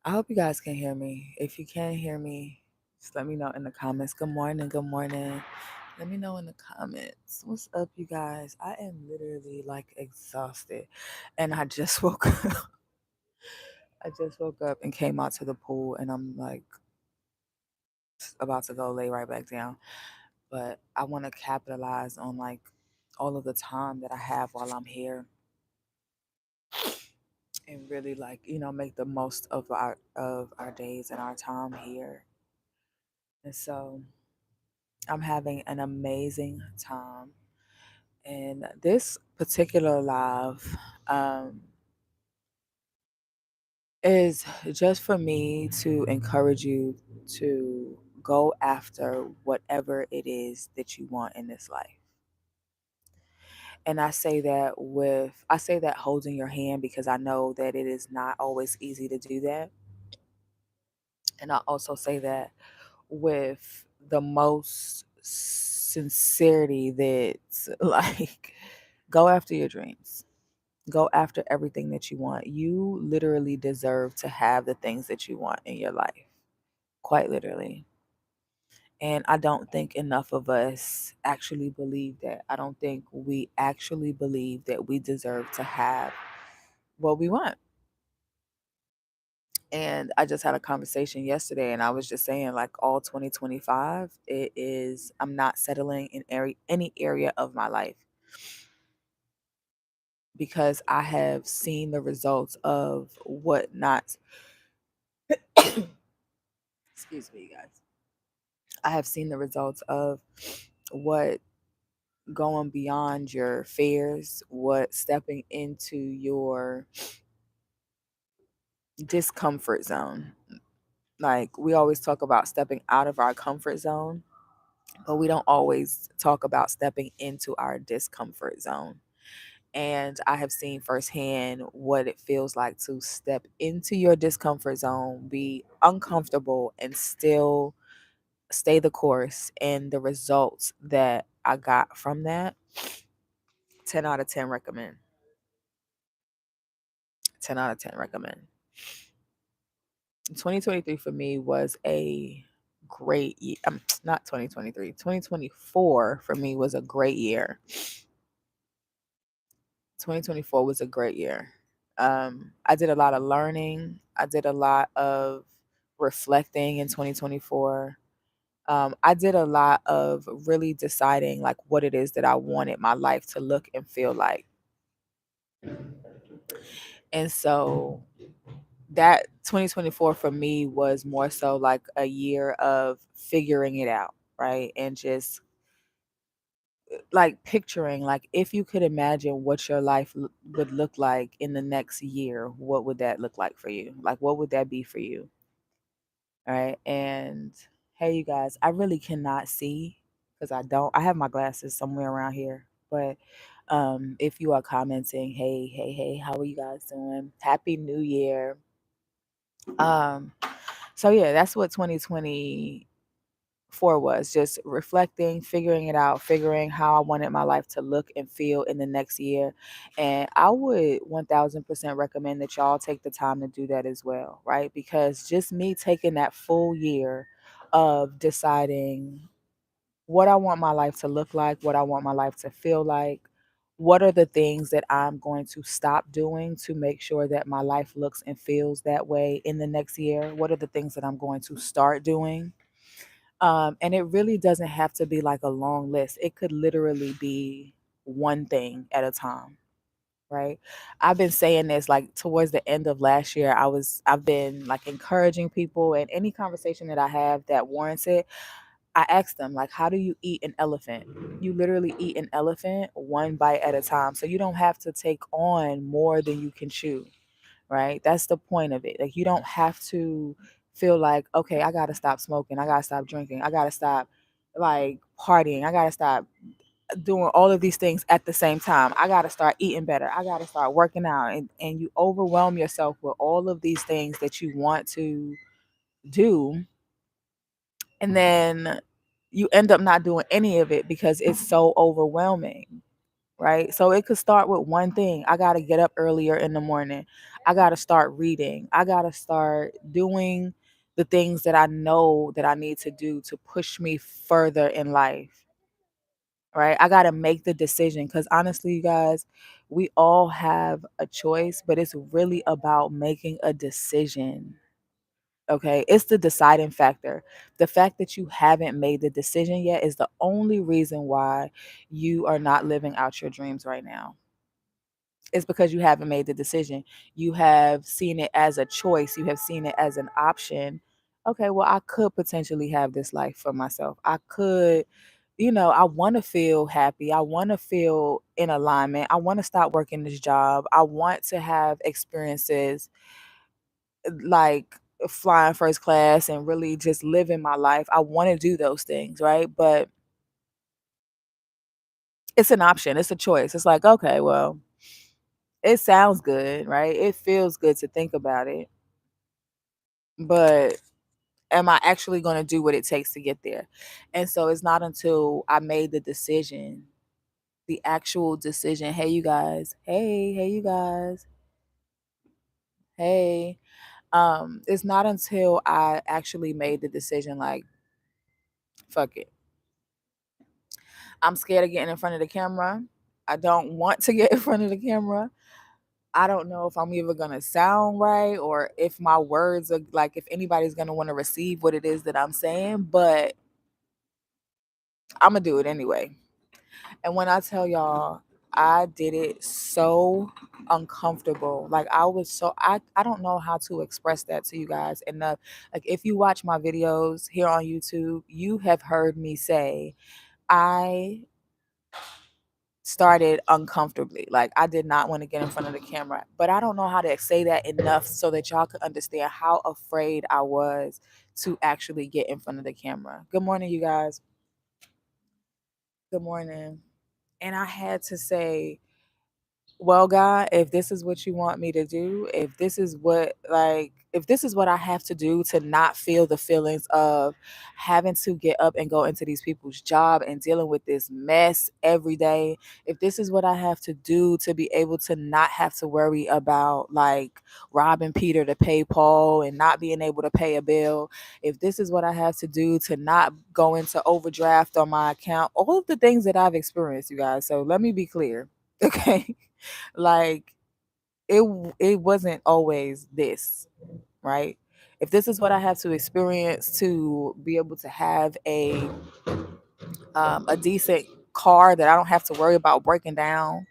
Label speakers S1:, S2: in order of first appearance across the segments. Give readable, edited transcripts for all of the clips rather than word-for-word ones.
S1: I hope you guys can hear me. If you can't hear me, just let me know in the comments. Good morning. Good morning. Let me know in the comments. What's up, you guys? I am literally like exhausted. And I just woke up. I just woke up and came out to the pool and I'm like about to go lay right back down. But I want to capitalize on like all of the time that I have while I'm here and really like, make the most of our days and our time here. And so I'm having an amazing time. And this particular live is just for me to encourage you to go after whatever it is that you want in this life. And I say that holding your hand because I know that it is not always easy to do that. And I also say that with the most sincerity that like go after your dreams. Go after everything that you want. You literally deserve to have the things that you want in your life. Quite literally. And I don't think enough of us actually believe that. I don't think we actually believe that we deserve to have what we want. And I just had a conversation yesterday and I was just saying like all 2025 I'm not settling in any area of my life because I have seen the results of what not excuse me, you guys. I have seen the results of what going beyond your fears, what stepping into your discomfort zone. Like we always talk about stepping out of our comfort zone, but we don't always talk about stepping into our discomfort zone. And I have seen firsthand what it feels like to step into your discomfort zone, be uncomfortable, and still stay the course. And the results that I got from that, 10 out of 10 recommend. 10 out of 10 recommend. 2023 for me was a great year. Not 2023. 2024 for me was a great year. 2024 was a great year. I did a lot of learning. I did a lot of reflecting in 2024. I did a lot of really deciding like what it is that I wanted my life to look and feel like. And so that 2024 for me was more so like a year of figuring it out, right? And just like picturing, like if you could imagine what your life would look like in the next year, what would that look like for you? Like, what would that be for you? All right. And hey, you guys, I really cannot see because I have my glasses somewhere around here. But if you are commenting, hey, how are you guys doing? Happy New Year. Um, so yeah, that's what 2024 was, just reflecting, figuring it out, figuring how I wanted my life to look and feel in the next year. And I would 1000% recommend that y'all take the time to do that as well, right? Because just me taking that full year of deciding what I want my life to look like, what I want my life to feel like. What are the things that I'm going to stop doing to make sure that my life looks and feels that way in the next year? What are the things that I'm going to start doing? And it really doesn't have to be like a long list. It could literally be one thing at a time, right? I've been saying this like towards the end of last year. I've been like encouraging people, and any conversation that I have that warrants it, I asked them, like, how do you eat an elephant? You literally eat an elephant one bite at a time. So you don't have to take on more than you can chew, right? That's the point of it. Like, you don't have to feel like, okay, I got to stop smoking. I got to stop drinking. I got to stop like partying. I got to stop doing all of these things at the same time. I got to start eating better. I got to start working out. And you overwhelm yourself with all of these things that you want to do, and then you end up not doing any of it because it's so overwhelming. right? So it could start with one thing. I got to get up earlier in the morning. I got to start reading. I got to start doing the things that I know that I need to do to push me further in life, right? I got to make the decision because honestly, you guys, we all have a choice, but it's really about making a decision. Okay, it's the deciding factor. The fact that you haven't made the decision yet is the only reason why you are not living out your dreams right now. It's because you haven't made the decision. You have seen it as a choice, you have seen it as an option. Okay, well, I could potentially have this life for myself. I could, I want to feel happy. I want to feel in alignment. I want to stop working this job. I want to have experiences like flying first class and really just living my life. I want to do those things, right? But it's an option, it's a choice. It's like, okay, well, it sounds good, right? It feels good to think about it. But am I actually going to do what it takes to get there? And so it's not until I made the decision, the actual decision. Hey, you guys. Hey, you guys. Hey. It's not until I actually made the decision like, fuck it. I'm scared of getting in front of the camera. I don't want to get in front of the camera. I don't know if I'm either going to sound right or if my words are like, if anybody's going to want to receive what it is that I'm saying, but I'm going to do it anyway. And when I tell y'all, I did it so uncomfortable. Like I don't know how to express that to you guys enough. Like if you watch my videos here on YouTube, you have heard me say I started uncomfortably. Like I did not want to get in front of the camera, but I don't know how to say that enough so that y'all could understand how afraid I was to actually get in front of the camera. Good morning, you guys. Good morning. And I had to say, well, God, if this is what you want me to do, if this is what I have to do to not feel the feelings of having to get up and go into these people's job and dealing with this mess every day, if this is what I have to do to be able to not have to worry about like robbing Peter to pay Paul and not being able to pay a bill, if this is what I have to do to not go into overdraft on my account, all of the things that I've experienced, you guys. So let me be clear. Okay. Like it wasn't always this, right? If this is what I have to experience to be able to have a decent car that I don't have to worry about breaking down,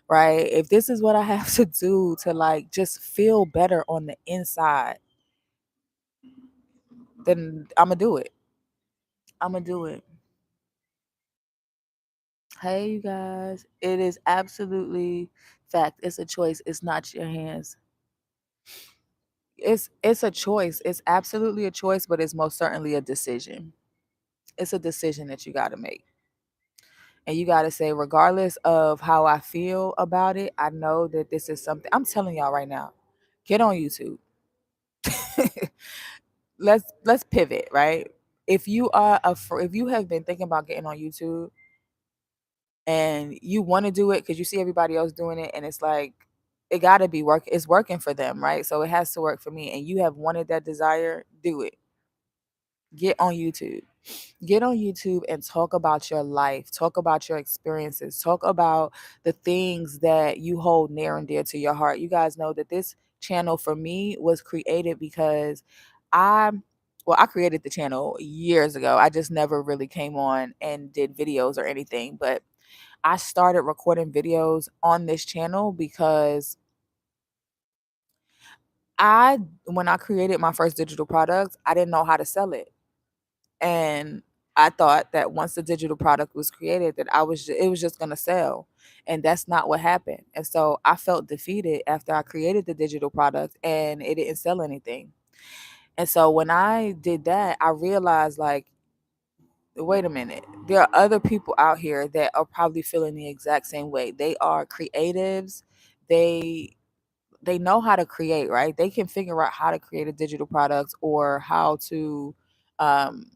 S1: right? If this is what I have to do to like just feel better on the inside, then I'm gonna do it. I'm gonna do it. Hey, you guys, it is absolutely fact. It's a choice. It's not your hands. It's a choice. It's absolutely a choice, but it's most certainly a decision. It's a decision that you got to make. And you got to say regardless of how I feel about it, I know that this is something I'm telling y'all right now. Get on YouTube. Let's pivot, right? If you have been thinking about getting on YouTube and you want to do it cuz you see everybody else doing it and it's like it got to be it's working for them, right? So it has to work for me and you have wanted that desire, do it. Get on YouTube. Get on YouTube and talk about your life, talk about your experiences, talk about the things that you hold near and dear to your heart. You guys know that this channel for me was created because I I created the channel years ago. I just never really came on and did videos or anything, but I started recording videos on this channel because I when I created my first digital product, I didn't know how to sell it. And I thought that once the digital product was created that it was just going to sell. And that's not what happened. And so I felt defeated after I created the digital product and it didn't sell anything. And so when I did that, I realized like wait a minute. There are other people out here that are probably feeling the exact same way. They are creatives. They they know how to create, right? They can figure out how to create a digital product or how to um,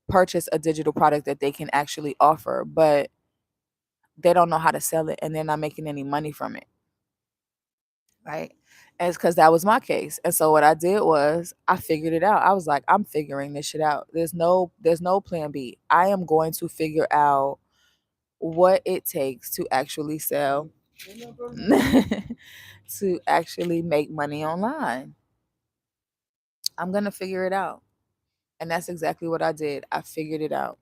S1: purchase a digital product that they can actually offer. But they don't know how to sell it and they're not making any money from it, right? And it's because that was my case. And so what I did was I figured it out. I was like, I'm figuring this shit out. There's no plan B. I am going to figure out what it takes to actually sell to actually make money online. I'm going to figure it out. And that's exactly what I did. I figured it out.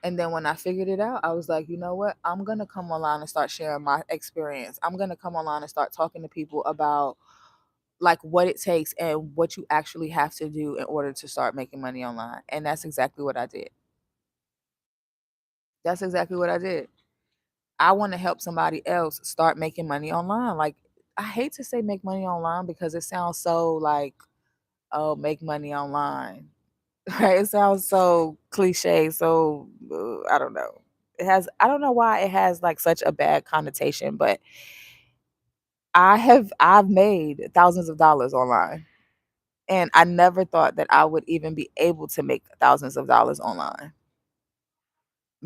S1: And then when I figured it out, I was like, you know what? I'm going to come online and start sharing my experience. I'm going to come online and start talking to people about like what it takes and what you actually have to do in order to start making money online. And that's exactly what I did. That's exactly what I did. I want to help somebody else start making money online. Like, I hate to say make money online because it sounds so like, oh, make money online. Right? It sounds so cliche. So I don't know. I don't know why it has like such a bad connotation, but I've made thousands of dollars online. And I never thought that I would even be able to make thousands of dollars online.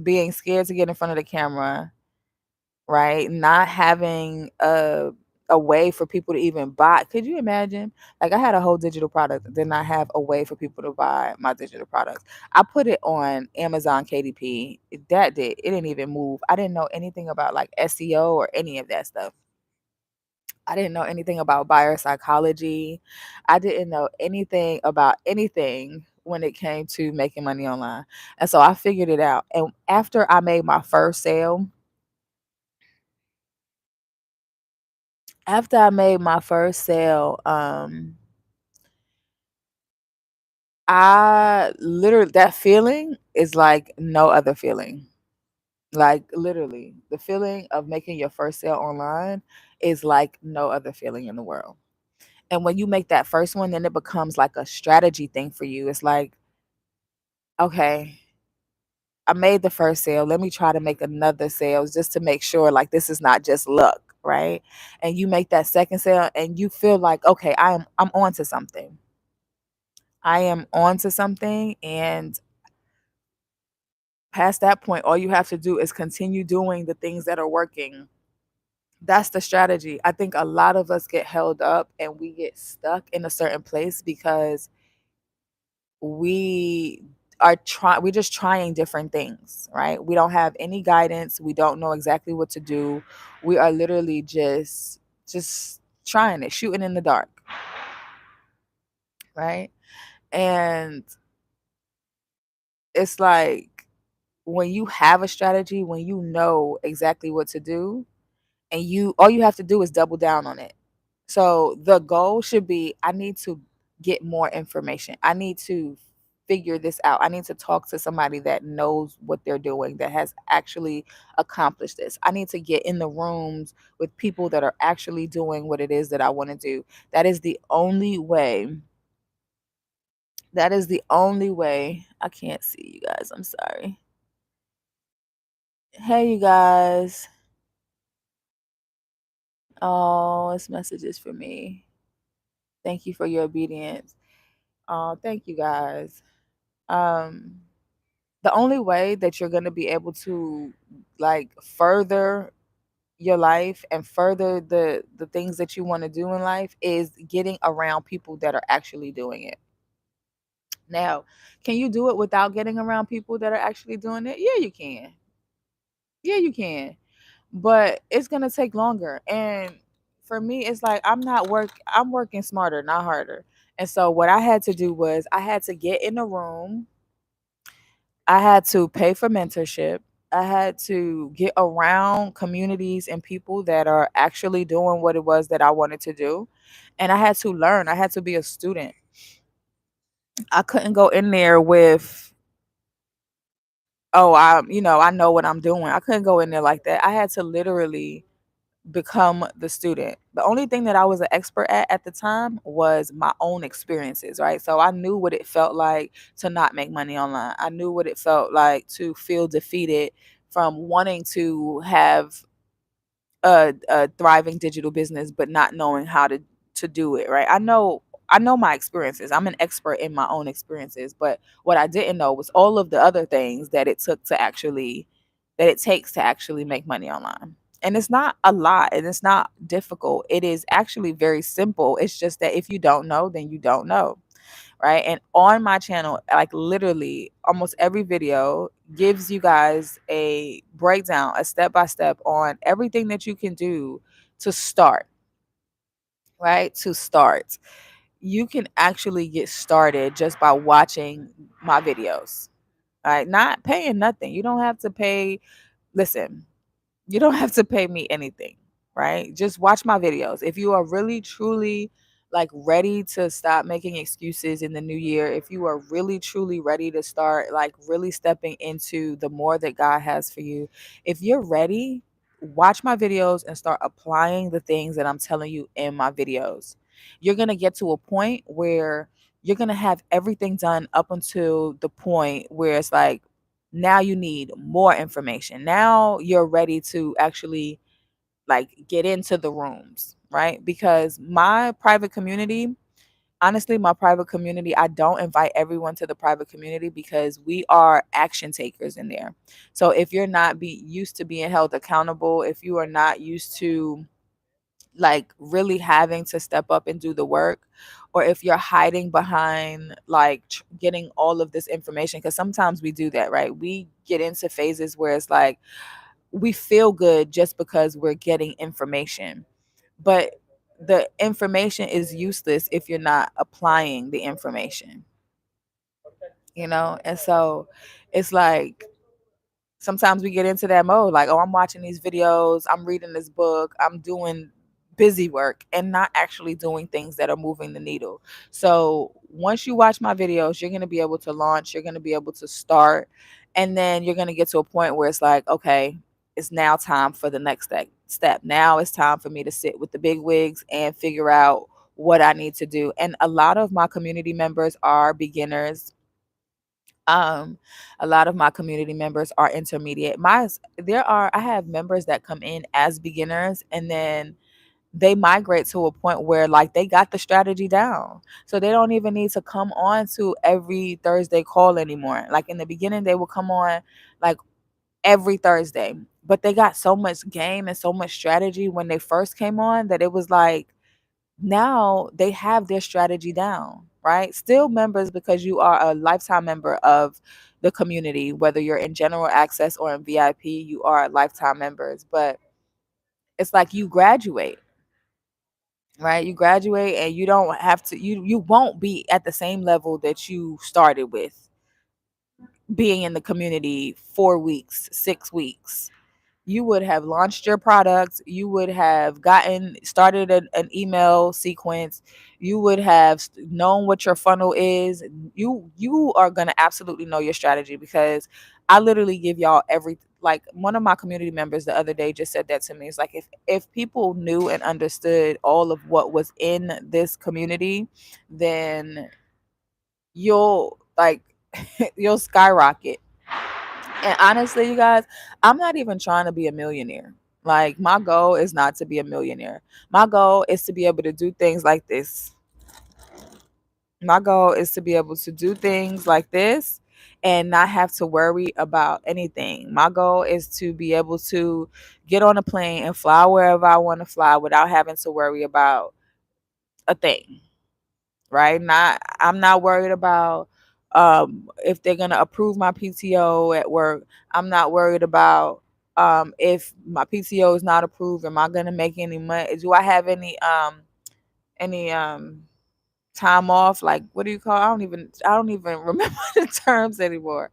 S1: Being scared to get in front of the camera, right? Not having a way for people to even buy. Could you imagine? Like, I had a whole digital product, did not have a way for people to buy my digital products. I put it on Amazon KDP. That did. It didn't even move. I didn't know anything about like SEO or any of that stuff. I didn't know anything about buyer psychology. I didn't know anything about anything when it came to making money online. And so I figured it out. And after I made my first sale, after I made my first sale, I literally, that feeling is like no other feeling. Like, literally, the feeling of making your first sale online is like no other feeling in the world. And when you make that first one, then it becomes like a strategy thing for you. It's like, okay, I made the first sale. Let me try to make another sale just to make sure like this is not just luck, right? And you make that second sale and you feel like, okay, I'm on to something. I am on to something. And past that point, all you have to do is continue doing the things that are working. That's the strategy. I think a lot of us get held up and we get stuck in a certain place because we we're just trying different things, right? We don't have any guidance. We don't know exactly what to do. We are literally just trying it, shooting in the dark, right? And it's like when you have a strategy, when you know exactly what to do, and you all you have to do is double down on it. So the goal should be, I need to get more information. I need to figure this out. I need to talk to somebody that knows what they're doing, that has actually accomplished this. I need to get in the rooms with people that are actually doing what it is that I want to do. That is the only way. That is the only way. I can't see you guys. I'm sorry. Hey, you guys. Oh, it's messages for me. Thank you for your obedience. Oh, thank you guys. Um, the only way that you're going to be able to like further your life and further the things that you want to do in life is getting around people that are actually doing it. Now, can you do it without getting around people that are actually doing it? Yeah, you can. Yeah, you can. But it's going to take longer. And for me, it's like I'm working smarter, not harder. And so what I had to do was I had to get in a room. I had to pay for mentorship. I had to get around communities and people that are actually doing what it was that I wanted to do. And I had to learn. I had to be a student. I couldn't go in there with, oh, I know what I'm doing. I couldn't go in there like that. I had to literally become the student. The only thing that I was an expert at the time was my own experiences, right? So I knew what it felt like to not make money online. I knew what it felt like to feel defeated from wanting to have a thriving digital business but not knowing how to do it, right? I know my experiences. I'm an expert in my own experiences, but what I didn't know was all of the other things that it took to actually that it takes to actually make money online. And it's not a lot and it's not difficult. It is actually very simple. It's just that if you don't know, then you don't know, right? And on my channel, like literally almost every video gives you guys a breakdown, a step by step on everything that you can do to start, right? To start. You can actually get started just by watching my videos, right? Not paying nothing. You don't have to pay. Listen, you don't have to pay me anything, right? Just watch my videos. If you are really truly like ready to stop making excuses in the new year, if you are really truly ready to start like really stepping into the more that God has for you, if you're ready, watch my videos and start applying the things that I'm telling you in my videos. You're going to get to a point where you're going to have everything done up until the point where it's like now you need more information. Now you're ready to actually like get into the rooms, right? Because my private community, honestly, my private community, I don't invite everyone to the private community because we are action takers in there. So if you're not be used to being held accountable, if you are not used to like really having to step up and do the work, or if you're hiding behind like getting all of this information, because sometimes we do that, right? We get into phases where it's like we feel good just because we're getting information, but the information is useless if you're not applying the information, and so it's like sometimes we get into that mode like, oh, I'm watching these videos, I'm reading this book, I'm doing busy work and not actually doing things that are moving the needle. So once you watch my videos, you're going to be able to launch, you're going to be able to start, and then you're going to get to a point where it's like, okay, it's now time for the next step. Now it's time for me to sit with the big wigs and figure out what I need to do. And a lot of my community members are beginners. um a lot of my community members are intermediate. I have members that come in as beginners and then they migrate to a point where like they got the strategy down, so they don't even need to come on to every Thursday call anymore. Like in the beginning they would come on like every Thursday, but they got so much game and so much strategy when they first came on that it was like now they have their strategy down, right? Still members because you are a lifetime member of the community, whether you're in general access or in VIP, you are lifetime members. But it's like you graduate, right? You graduate and you don't have to, you won't be at the same level that you started with being in the community 4 weeks, 6 weeks. You would have launched your product, you would have gotten started an email sequence, you would have known what your funnel is. You are going to absolutely know your strategy because I literally give y'all every, like one of my community members the other day just said that to me. It's like if people knew and understood all of what was in this community, then you'll like you'll skyrocket. And honestly, you guys, I'm not even trying to be a millionaire. Like, my goal is not to be a millionaire. My goal is to be able to do things like this. My goal is to be able to do things like this and not have to worry about anything. My goal is to be able to get on a plane and fly wherever I want to fly without having to worry about a thing, right? I'm not worried about if they're gonna approve my PTO at work. I'm not worried about if my PTO is not approved. Am I gonna make any money? Do I have any time off? Like, what do you call? I don't even remember the terms anymore.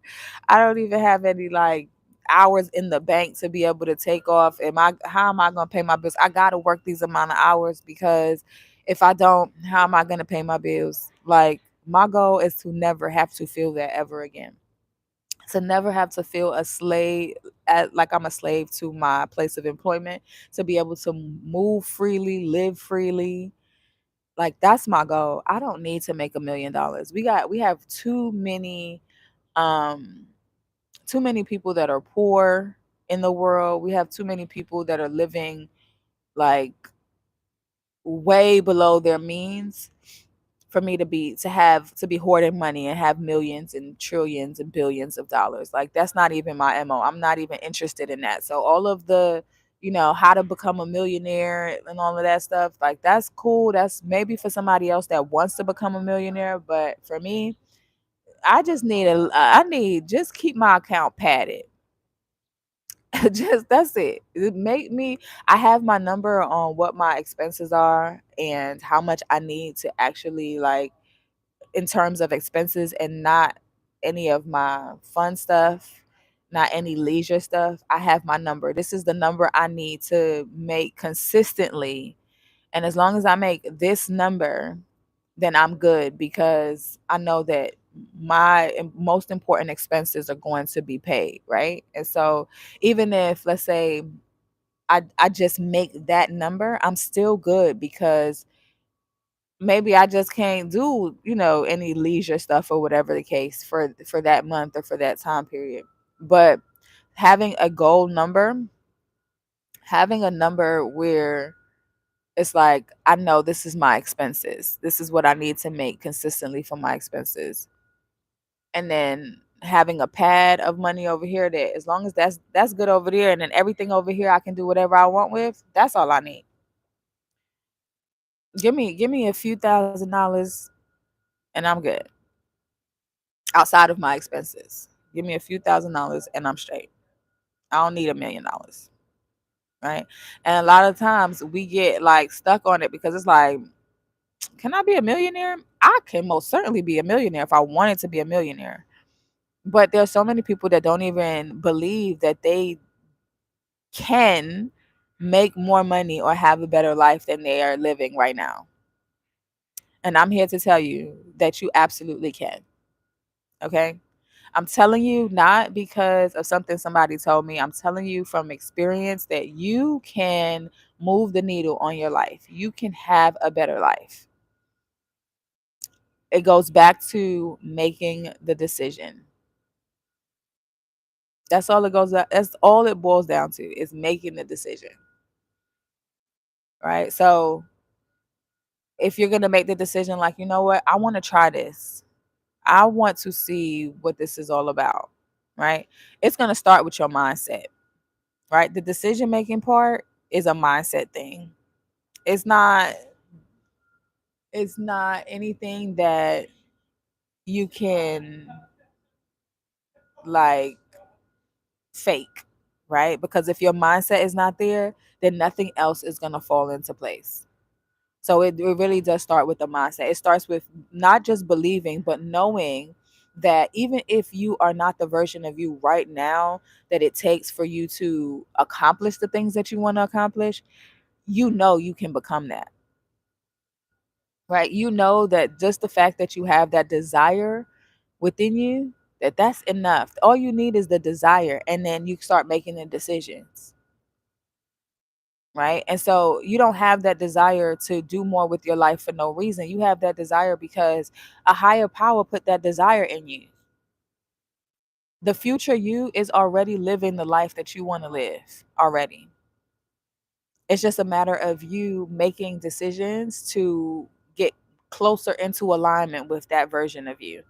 S1: I don't even have any like hours in the bank to be able to take off. How am I gonna pay my bills? I gotta work these amount of hours because if I don't, how am I gonna pay my bills? Like, my goal is to never have to feel that ever again. To never have to feel a slave, like I'm a slave to my place of employment, to be able to move freely, live freely. Like, that's my goal. I don't need to make $1 million. We have um too many people that are poor in the world. We have too many people that are living like way below their means. for me to be hoarding money and have millions and trillions and billions of dollars. Like, that's not even my MO. I'm not even interested in that. So all of the, how to become a millionaire and all of that stuff, like, that's cool. That's maybe for somebody else that wants to become a millionaire, but for me, I need just keep my account padded. Just that's it. It make me I have my number on what my expenses are and how much I need to actually, like, in terms of expenses, and not any of my fun stuff, not any leisure stuff. I have my number. This is the number I need to make consistently. And as long as I make this number, then I'm good, because I know that my most important expenses are going to be paid, right? And so even if, let's say, I just make that number, I'm still good, because maybe I just can't do, any leisure stuff or whatever the case for that month or for that time period. But having a goal number, having a number where it's like, I know this is my expenses. This is what I need to make consistently for my expenses. And then having a pad of money over here, that as long as that's good over there, and then everything over here I can do whatever I want with, that's all I need. Give me a few $1,000s and I'm good. Outside of my expenses. Give me a few $1,000s and I'm straight. I don't need $1 million. Right. And a lot of times we get like stuck on it, because it's like, can I be a millionaire? I can most certainly be a millionaire if I wanted to be a millionaire. But there's so many people that don't even believe that they can make more money or have a better life than they are living right now. And I'm here to tell you that you absolutely can. Okay. I'm telling you not because of something somebody told me. I'm telling you from experience that you can move the needle on your life. You can have a better life. It goes back to making the decision. That's all it boils down to, is making the decision. Right? So if you're going to make the decision, like, you know what? I want to try this. I want to see what this is all about. Right? It's going to start with your mindset. Right? The decision making part is a mindset thing. It's not anything that you can, like, fake, right? Because if your mindset is not there, then nothing else is going to fall into place. So it really does start with the mindset. It starts with not just believing, but knowing that even if you are not the version of you right now that it takes for you to accomplish the things that you want to accomplish, you can become that. Right? You know that just the fact that you have that desire within you, that's enough. All you need is the desire, and then you start making the decisions. Right? And so you don't have that desire to do more with your life for no reason. You have that desire because a higher power put that desire in you. The future you is already living the life that you want to live already. It's just a matter of you making decisions to get closer into alignment with that version of you.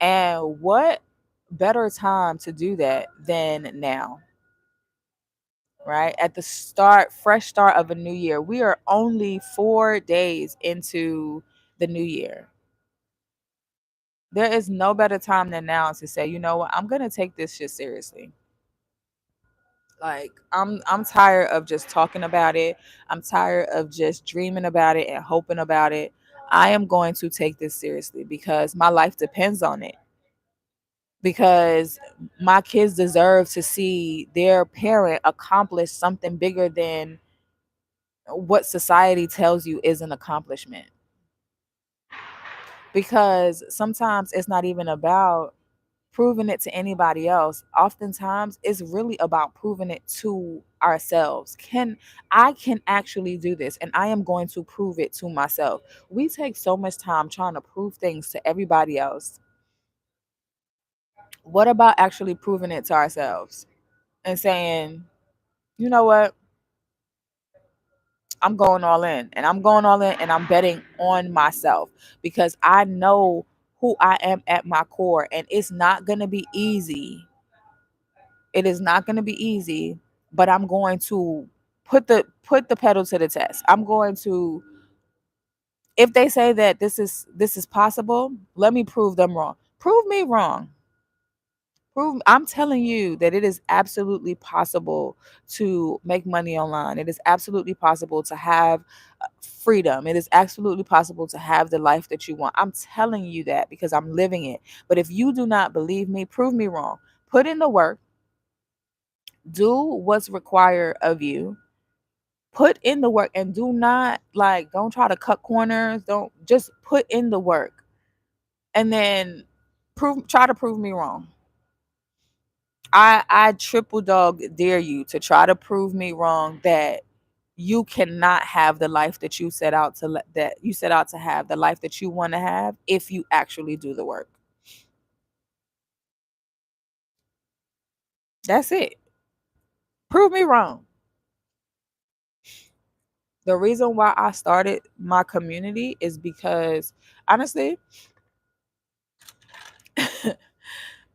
S1: And what better time to do that than now? Right? At the fresh start of a new year. We are only 4 days into the new year. There is no better time than now to say, you know what, I'm going to take this shit seriously. Like, I'm tired of just talking about it. I'm tired of just dreaming about it and hoping about it. I am going to take this seriously because my life depends on it. Because my kids deserve to see their parent accomplish something bigger than what society tells you is an accomplishment. Because sometimes it's not even about proving it to anybody else. Oftentimes it's really about proving it to ourselves. I can actually do this, and I am going to prove it to myself. We take so much time trying to prove things to everybody else. What about actually proving it to ourselves and saying, you know what, I'm going all in, and I'm going all in, and I'm betting on myself because I know who I am at my core, and it's not going to be easy. It is not going to be easy, but I'm going to put the pedal to the test. I'm going to, if they say that this is possible, let me prove them wrong. Prove me wrong. I'm telling you that it is absolutely possible to make money online. It is absolutely possible to have freedom. It is absolutely possible to have the life that you want. I'm telling you that because I'm living it. But if you do not believe me, prove me wrong. Put in the work, do what's required of you. Put in the work and do not don't try to cut corners. Don't, just put in the work and then try to prove me wrong. I triple dog dare you to try to prove me wrong that you cannot have the life that you set out to have, the life that you want to have, if you actually do the work. That's it. Prove me wrong. The reason why I started my community is because honestly,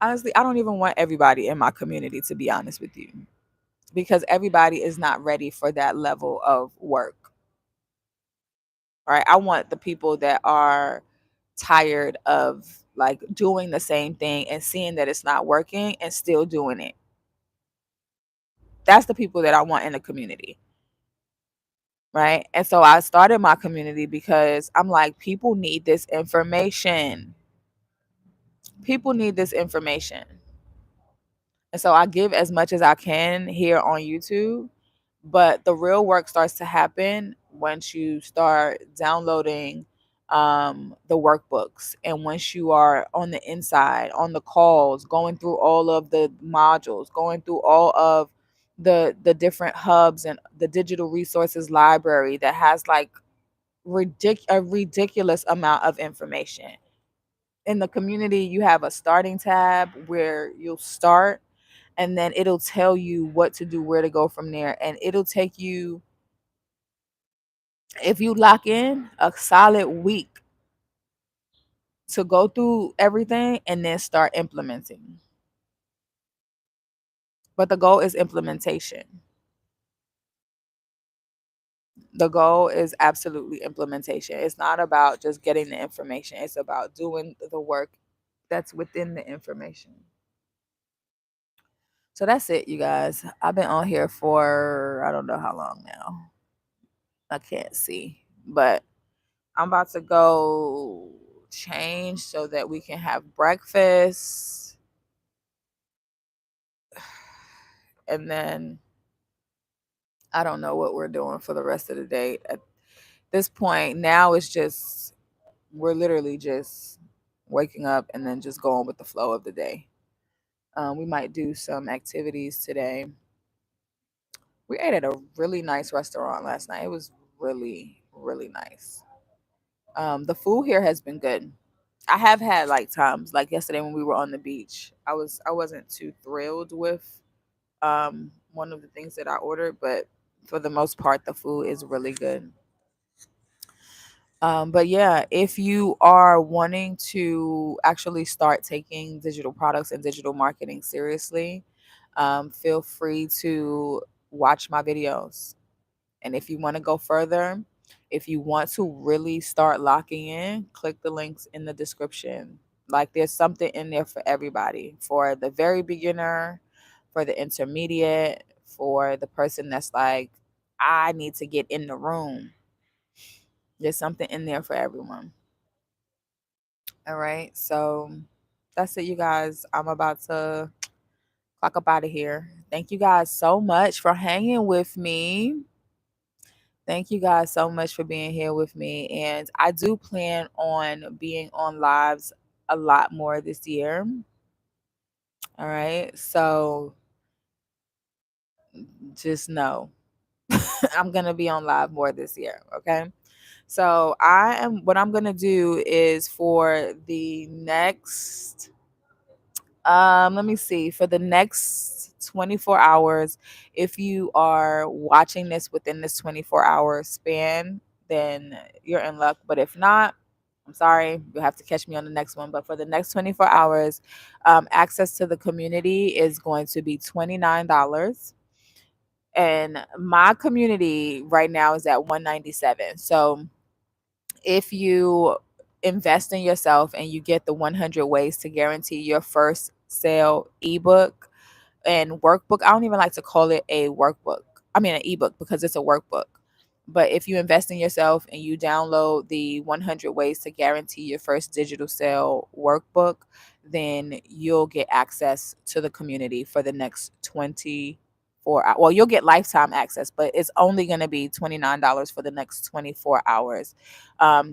S1: honestly, I don't even want everybody in my community, to be honest with you, because everybody is not ready for that level of work. Right? I want the people that are tired of doing the same thing and seeing that it's not working and still doing it. That's the people that I want in the community. Right? And so I started my community because I'm like, people need this information. People need this information. And so I give as much as I can here on YouTube, but the real work starts to happen once you start downloading the workbooks, and once you are on the inside, on the calls, going through all of the modules, going through all of the different hubs and the digital resources library that has a ridiculous amount of information. In the community, you have a starting tab where you'll start, and then it'll tell you what to do, where to go from there. And it'll take you, if you lock in, a solid week to go through everything and then start implementing. But the goal is implementation. The goal is absolutely implementation. It's not about just getting the information, it's about doing the work that's within the information. So that's it, you guys. I've been on here for I don't know how long now. I can't see. But I'm about to go change so that we can have breakfast. And then I don't know what we're doing for the rest of the day. At this point, now it's just, we're literally just waking up and then just going with the flow of the day. We might do some activities today. We ate at a really nice restaurant last night. It was really, really nice. The food here has been good. I have had times like yesterday when we were on the beach. I wasn't too thrilled with one of the things that I ordered, but for the most part the food is really good. But yeah, if you are wanting to actually start taking digital products and digital marketing seriously, feel free to watch my videos. And if you want to go further, if you want to really start locking in, click the links in the description. There's something in there for everybody, for the very beginner, for the intermediate, for the person that's like, I need to get in the room. There's something in there for everyone. All right. So that's it, you guys. I'm about to clock up out of here. Thank you guys so much for hanging with me. Thank you guys so much for being here with me. And I do plan on being on lives a lot more this year. All right. So just know I'm going to be on live more this year. Okay. So what I'm going to do is for the next, let me see, for the next 24 hours. If you are watching this within this 24-hour span, then you're in luck. But if not, I'm sorry, you'll have to catch me on the next one. But for the next 24 hours, access to the community is going to be $29. And my community right now is at 197. So if you invest in yourself and you get the 100 ways to guarantee your first sale ebook and workbook. I don't even like to call it a workbook. I mean, an ebook, because it's a workbook. But if you invest in yourself and you download the 100 ways to guarantee your first digital sale workbook, then you'll get access to the community for the next 24 hours. Well, you'll get lifetime access, but it's only going to be $29 for the next 24 hours.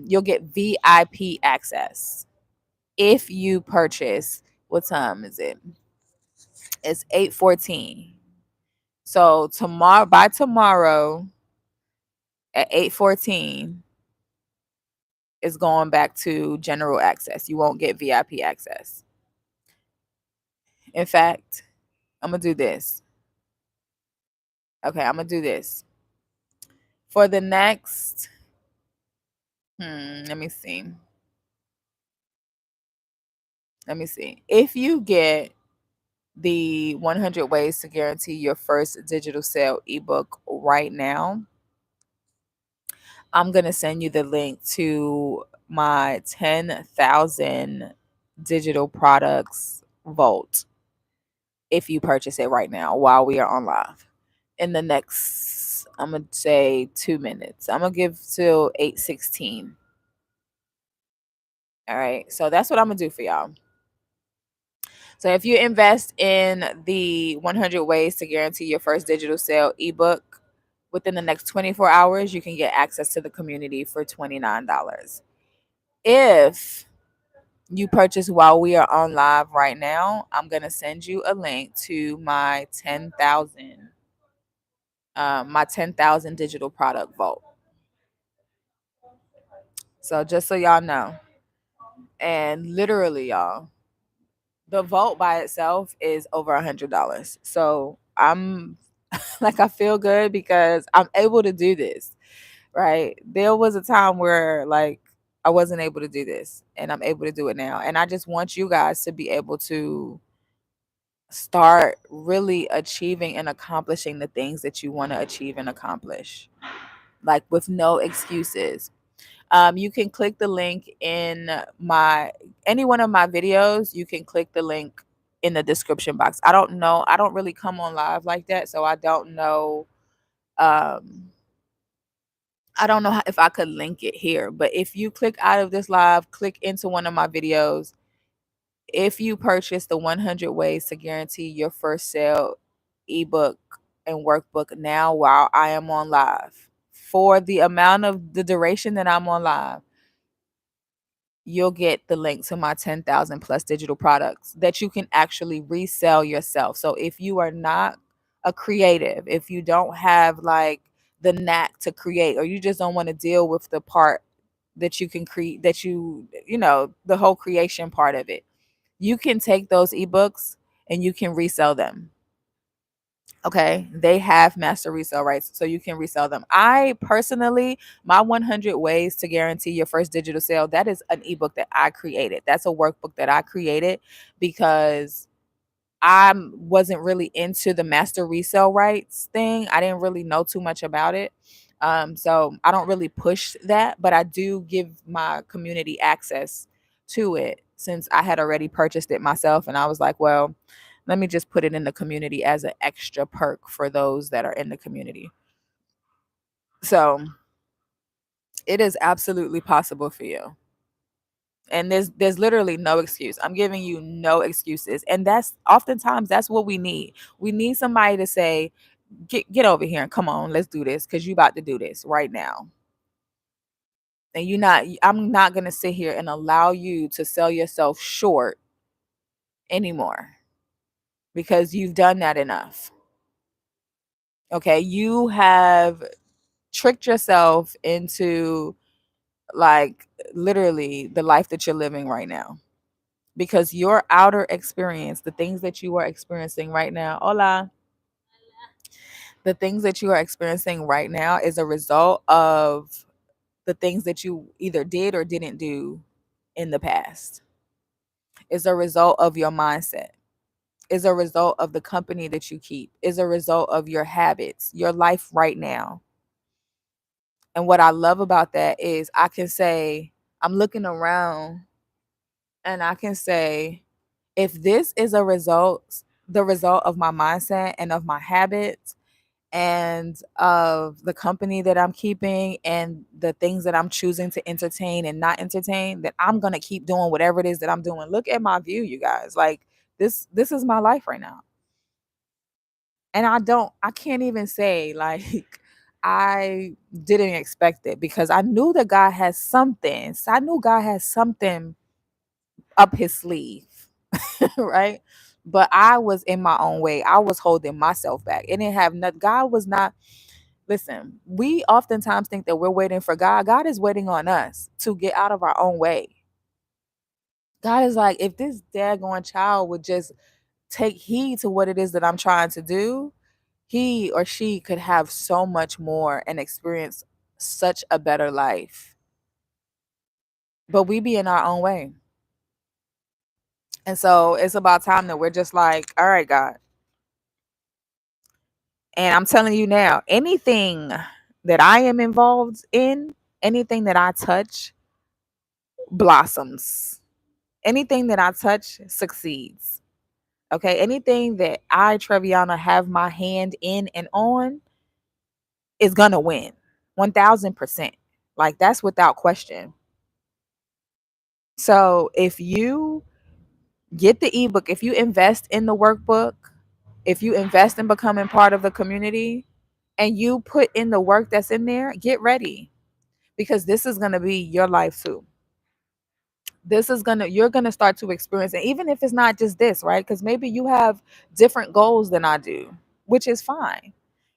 S1: You'll get VIP access if you purchase. What time is it? It's 8:14. So tomorrow at 8:14 is going back to general access. You won't get VIP access. In fact, I'm gonna do this. Okay, I'm gonna do this. For the next let me see. Let me see. If you get the 100 ways to guarantee your first digital sale ebook right now, I'm going to send you the link to my 10,000 digital products vault if you purchase it right now while we are on live. In the next, I'm going to say 2 minutes. I'm going to give till 8:16. All right. So that's what I'm going to do for y'all. So if you invest in the 100 ways to guarantee your first digital sale ebook within the next 24 hours, you can get access to the community for $29. If you purchase while we are on live right now, I'm going to send you a link to my 10,000 digital product vault. So just so y'all know, and literally y'all, the vault by itself is over $100. So I'm like, I feel good because I'm able to do this, right? There was a time where like I wasn't able to do this and I'm able to do it now. And I just want you guys to be able to start really achieving and accomplishing the things that you want to achieve and accomplish, like with no excuses. You can click the link in any one of my videos. You can click the link in the description box. I don't know. I don't really come on live like that, so I don't know. I don't know if I could link it here, but if you click out of this live, click into one of my videos. If you purchase the 100 ways to guarantee your first sale ebook and workbook now while I am on live, for the amount of the duration that I'm on live, you'll get the link to my 10,000 plus digital products that you can actually resell yourself. So if you are not a creative, if you don't have like the knack to create, or you just don't want to deal with the part that you can create, that the whole creation part of it, you can take those ebooks and you can resell them. Okay, they have master resale rights, so you can resell them. I personally, my 100 ways to guarantee your first digital sale, that is an ebook that I created. That's a workbook that I created because I wasn't really into the master resale rights thing. I didn't really know too much about it. So I don't really push that, but I do give my community access to it since I had already purchased it myself. And I was like, well, let me just put it in the community as an extra perk for those that are in the community. So it is absolutely possible for you. And there's literally no excuse. I'm giving you no excuses. And that's oftentimes that's what we need. We need somebody to say, get over here and come on, let's do this, because you about to do this right now. And I'm not gonna sit here and allow you to sell yourself short anymore because you've done that enough. Okay, you have tricked yourself into like literally the life that you're living right now because your outer experience, the things that you are experiencing right now, hola, the things that you are experiencing right now is a result of the things that you either did or didn't do in the past. Is a result of your mindset. Is a result of the company that you keep. Is a result of your habits, your life right now. And what I love about that is I can say, I'm looking around and I can say, if this is a result, the result of my mindset and of my habits and of the company that I'm keeping and the things that I'm choosing to entertain and not entertain, that I'm going to keep doing whatever it is that I'm doing. Look at my view, you guys. Like this is my life right now. And I can't even say like I didn't expect it because I knew that God has something. So I knew God has something up his sleeve, right? But I was in my own way. I was holding myself back. It didn't have not God was not. Listen, we oftentimes think that we're waiting for God. God is waiting on us to get out of our own way. God is like, if this daggone child would just take heed to what it is that I'm trying to do, he or she could have so much more and experience such a better life. But we be in our own way. And so it's about time that we're just like, all right, God. And I'm telling you now, anything that I am involved in, anything that I touch blossoms. Anything that I touch succeeds. Okay. Anything that I, Treviana, have my hand in and on is going to win 1000%. Like that's without question. So if you get the ebook, if you invest in the workbook, if you invest in becoming part of the community and you put in the work that's in there, get ready because this is going to be your life too. This is gonna You're gonna start to experience it, even if it's not just this, right? Because maybe you have different goals than I do, which is fine,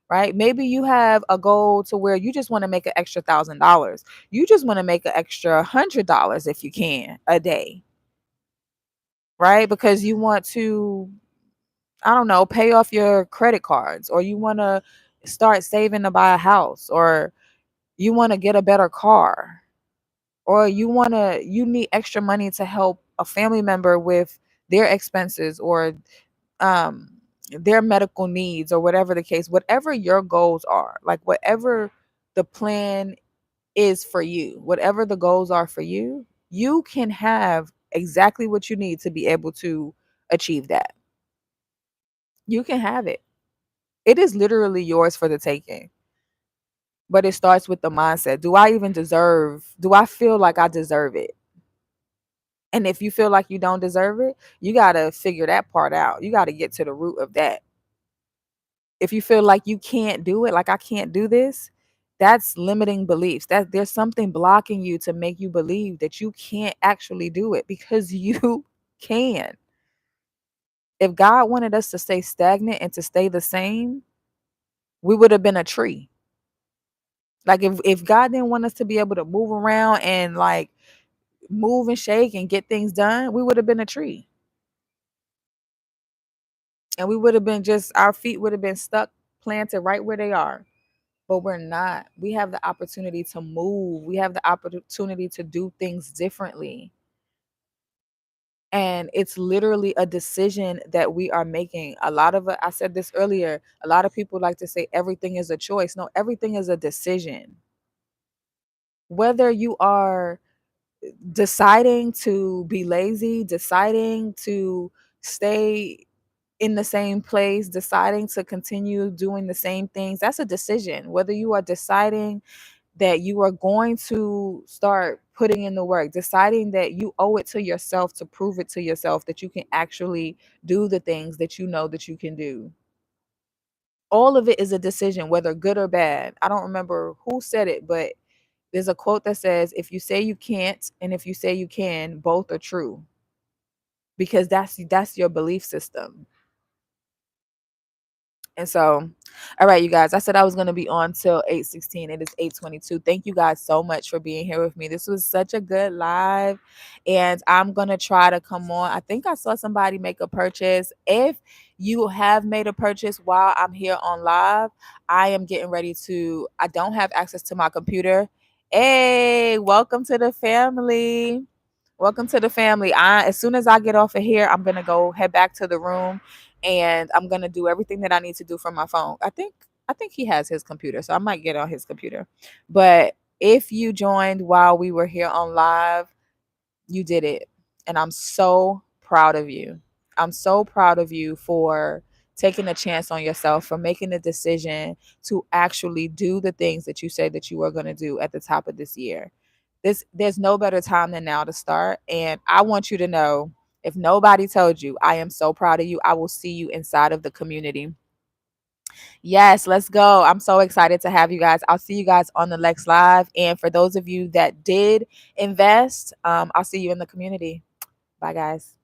S1: right? Maybe you have a goal to where you just want to make an extra $1,000. You just want to make an extra $100 if you can a day, right? Because you want to, I don't know, pay off your credit cards, or you want to start saving to buy a house, or you want to get a better car, or you need extra money to help a family member with their expenses, or um their medical needs, or whatever the case, whatever your goals are, like whatever the plan is for you, whatever the goals are for you, you can have exactly what you need to be able to achieve that. You can have it. It is literally yours for the taking. But it starts with the mindset. Do I feel like I deserve it? And if you feel like you don't deserve it, you got to figure that part out. You got to get to the root of that. If you feel like you can't do it, like I can't do this, that's limiting beliefs. That there's something blocking you to make you believe that you can't actually do it, because you can. If God wanted us to stay stagnant and to stay the same, we would have been a tree. Like if God didn't want us to be able to move around and like move and shake and get things done, we would have been a tree. And we would have been just, our feet would have been stuck, planted right where they are. But we're not. We have the opportunity to move. We have the opportunity to do things differently. And it's literally a decision that we are making. A lot of I said this earlier, a lot of people like to say everything is a choice. No, everything is a decision. Whether you are deciding to be lazy, deciding to stay in the same place, deciding to continue doing the same things, that's a decision. Whether you are deciding that you are going to start putting in the work, deciding that you owe it to yourself to prove it to yourself that you can actually do the things that you know that you can do. All of it is a decision, whether good or bad. I don't remember who said it, but there's a quote that says, if you say you can't and if you say you can, both are true, because that's your belief system. And so, all right, you guys, I said I was going to be on till 8:16. It is 8:22. Thank you guys so much for being here with me. This was such a good live, and I'm going to try to come on. I think I saw somebody make a purchase. If you have made a purchase while I'm here on live, I am getting ready to, I don't have access to my computer. Hey, welcome to the family. Welcome to the family. As soon as I get off of here, I'm gonna go head back to the room, and I'm gonna do everything that I need to do from my phone. I think he has his computer, so I might get on his computer. But if you joined while we were here on live, you did it. And I'm so proud of you. I'm so proud of you for taking a chance on yourself, for making the decision to actually do the things that you said that you were going to do at the top of this year. There's no better time than now to start. And I want you to know, if nobody told you, I am so proud of you. I will see you inside of the community. Yes, let's go. I'm so excited to have you guys. I'll see you guys on the next live. And for those of you that did invest, I'll see you in the community. Bye, guys.